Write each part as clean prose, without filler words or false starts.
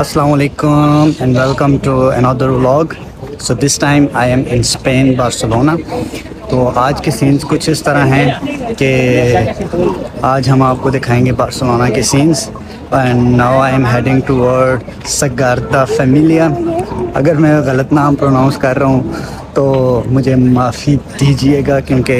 Assalamu alaikum and welcome to another vlog. So this time I am in Spain, Barcelona. तो आज के scenes कुछ इस तरह हैं कि आज हम आपको दिखाएंगे बार्सिलोना के scenes and now I am heading toward Sagrada Familia. अगर मैं गलत नाम प्रोनाउंस कर रहा हूँ तो मुझे माफ़ी दीजिएगा क्योंकि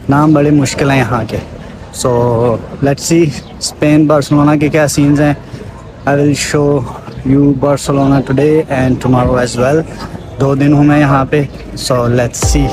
नाम बड़े मुश्किल हैं यहाँ के। So let's see Spain Barcelona के क्या सीन्स हैं। I will show you Barcelona today and tomorrow as well. 2 दिन हूँ मैं यहाँ पे, so let's see.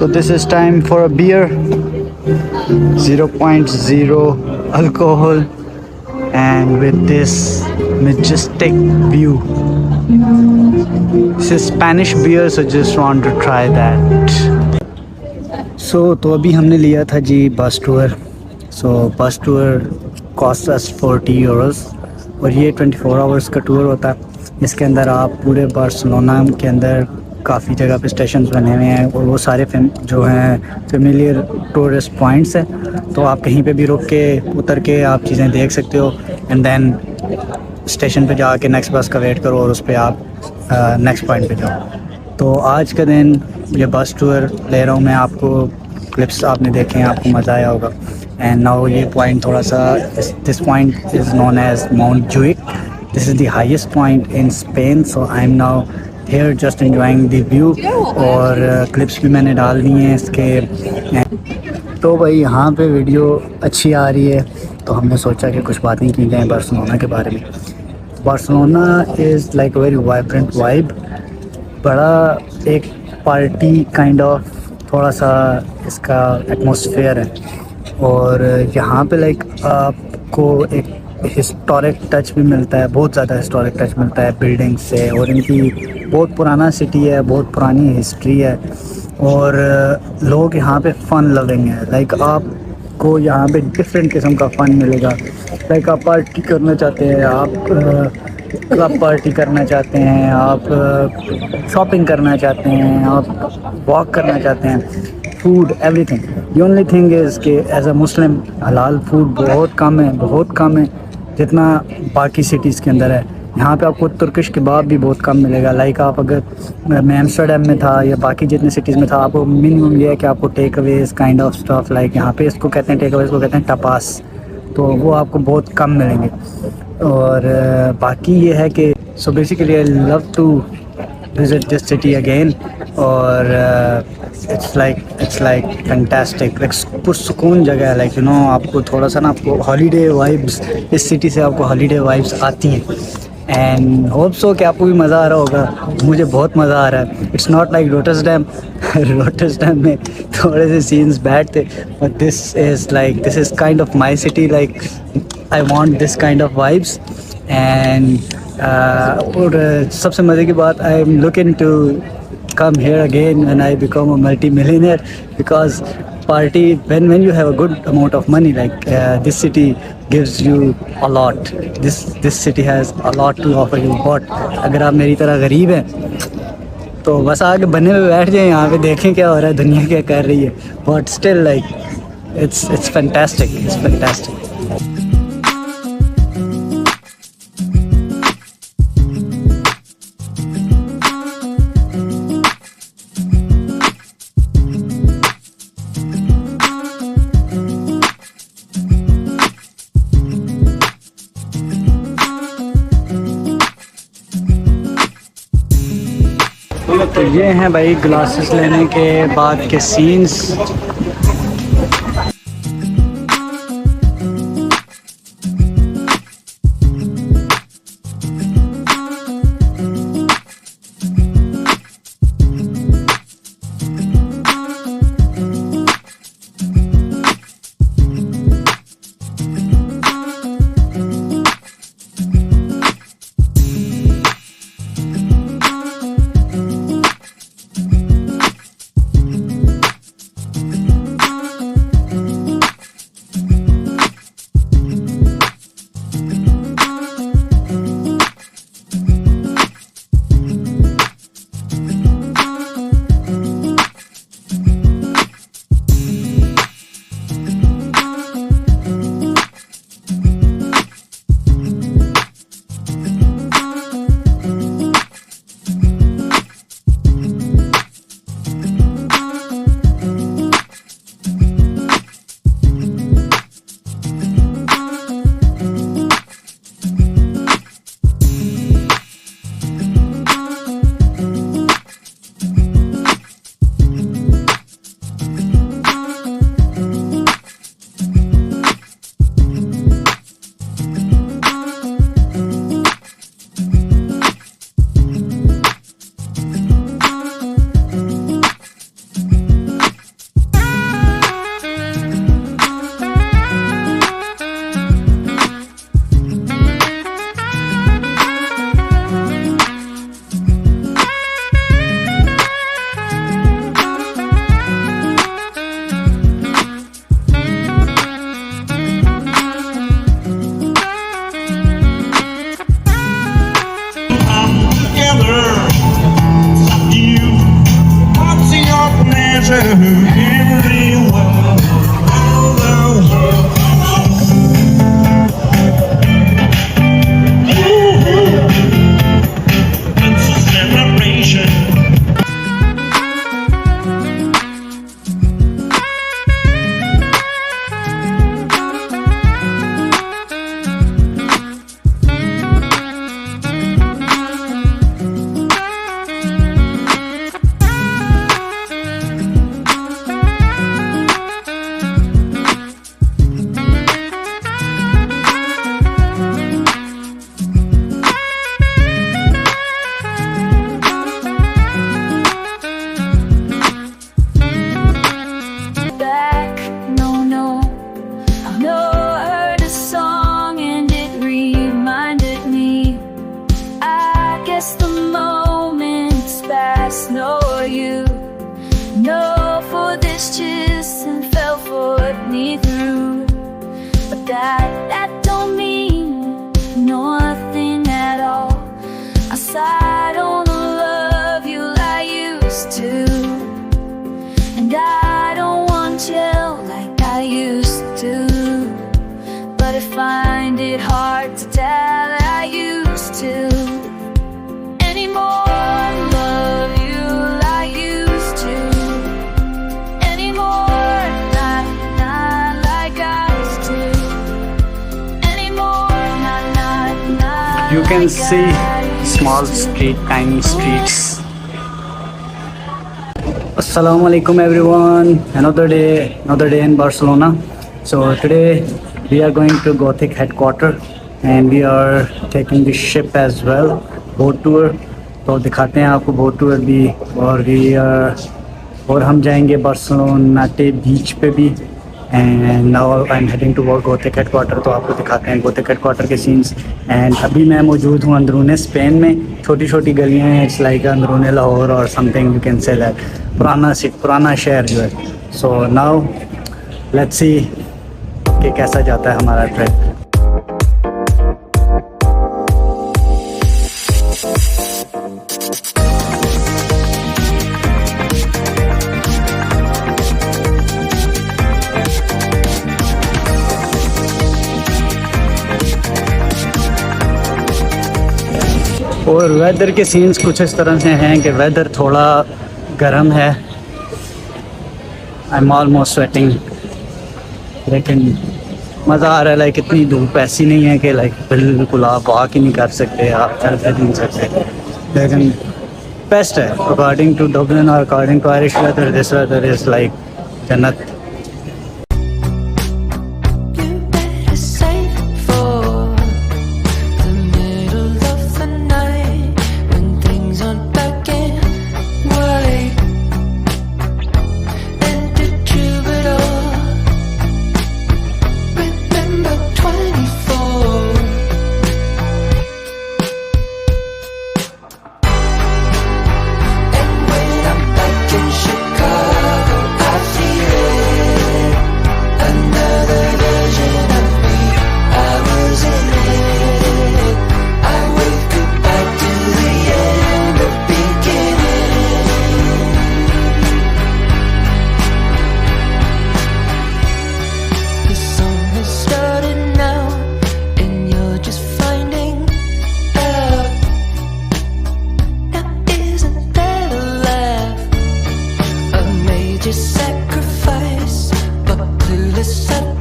So this is time for a beer. 0.0 alcohol and with this majestic view. This is Spanish beer, so just want to try that. So तो अभी हमने लिया था जी बस टूर. So बस टूर कॉस्ट अस 40 euros और ये 24 hours का टूर होता है. इसके अंदर आप पूरे बार्सिलोना के अंदर काफ़ी जगह पे स्टेशंस बने हुए हैं और वो सारे जो हैं फेमिलियर टूरिस्ट पॉइंट्स हैं. तो आप कहीं पे भी रुक के उतर के आप चीज़ें देख सकते हो एंड देन स्टेशन पे जाके नेक्स्ट बस का वेट करो और उस पर आप नेक्स्ट पॉइंट पे जाओ. तो आज का दिन ये बस टूर ले रहा हूँ मैं. आपको क्लिप्स आपने देखे हैं, आपको मज़ा आया होगा. एंड नाउ ये पॉइंट थोड़ा सा, this point is known as Montjuic. This is the highest point in Spain. So I am now here just enjoying the view और क्लिप्स भी मैंने डाल दी हैं इसके. तो भाई यहाँ पे वीडियो अच्छी आ रही है तो हमने सोचा कि कुछ बातें की जाएँ बार्सिलोना के बारे में. Barcelona is like very vibrant vibe. बड़ा एक पार्टी काइंड ऑफ थोड़ा सा इसका एटमॉस्फेयर है और यहाँ पे लाइक आपको एक हिस्टोरिक टच भी मिलता है. बहुत ज़्यादा हिस्टोरिक टच मिलता है बिल्डिंग से और इनकी बहुत पुराना सिटी है, बहुत पुरानी हिस्ट्री है और लोग यहाँ पे फ़न लविंग है. लाइक आपको यहाँ पे डिफरेंट किस्म का फ़न मिलेगा. लाइक आप पार्टी करना चाहते हैं, आप क्लब पार्टी करना चाहते हैं, आप शॉपिंग करना चाहते हैं, आप वॉक करना चाहते हैं, food everything. The only thing is कि एज अ मुस्लिम हलाल फूड बहुत कम है जितना बाकी सिटीज़ के अंदर है. यहाँ पे आपको तुर्किश कबाब भी बहुत कम मिलेगा. लाइक आप अगर मैं एम्स्टर्डम में था या बाकी जितने सिटीज़ में था, आपको मिनिमम ये है कि आपको takeaways kind of stuff like यहाँ पे इसको कहते हैं टेक अवेज को कहते हैं टपास. तो वो आपको बहुत कम मिलेंगे. और बाकी ये है कि so basically I love to visit this city again और इट्स लाइक फैंटास्टिक. लाइक पुरसुकून जगह है. लाइक यू नो आपको थोड़ा सा ना आपको हॉलीडे वाइब्स, इस सिटी से आपको हॉलीडे वाइब्स आती हैं. एंड होप सो कि आपको भी मज़ा आ रहा होगा. मुझे बहुत मज़ा आ रहा है. It's not like Rotterdam. Rotterdam में थोड़े से सीन्स बैड थे but this is kind of my city. Like I want this kind of vibes. And और सबसे मज़े की बात, I am looking to come here again when I become a multi-millionaire because party when you have a good amount of money like this city gives you a lot. This city has a lot to offer you. But अगर आप मेरी तरह गरीब हैं तो बस आगे बनने में बैठ जाएं, यहाँ पे देखें क्या हो रहा है, दुनिया क्या कर रही है. But still like it's fantastic. It's fantastic. तो ये हैं भाई ग्लासेस लेने के बाद के scenes. find it hard to tell that I used to anymore love you like I used to anymore, not like I used to anymore, not You can like see I used small to. street, tiny streets. Assalamu alaikum everyone. Another day in Barcelona. So today we are going to Gothic headquarters and we are taking the ship as well, boat tour. तो दिखाते हैं आपको boat tour भी और हम जाएंगे Barcelona के बीच पे भी. And now I am heading to Gothic headquarter. तो आपको दिखाते हैं गोथिक हेडक्वार्टर के सीन्स. एंड अभी मैं मौजूद हूँ अंदरूने स्पेन में. छोटी छोटी गलियाँ हैं, इट्स लाइक अंदरूने लाहौर और something you can say that. पुराना शहर जो है. सो नाउ लेट्स सी कि कैसा जाता है हमारा ट्रिप. और वेदर के सीन्स कुछ इस तरह से हैं कि वेदर थोड़ा गर्म है. आई एम ऑलमोस्ट स्वेटिंग, लेकिन मज़ा आ रहा है. लाइक इतनी धूप ऐसी नहीं है कि लाइक बिल्कुल आप वॉक ही नहीं कर सकते, आप चल फिर नहीं सकते. लेकिन बेस्ट है अकॉर्डिंग टू डब्लिन और according to Irish weather. This weather is like जन्नत. Just sacrifice, but clueless.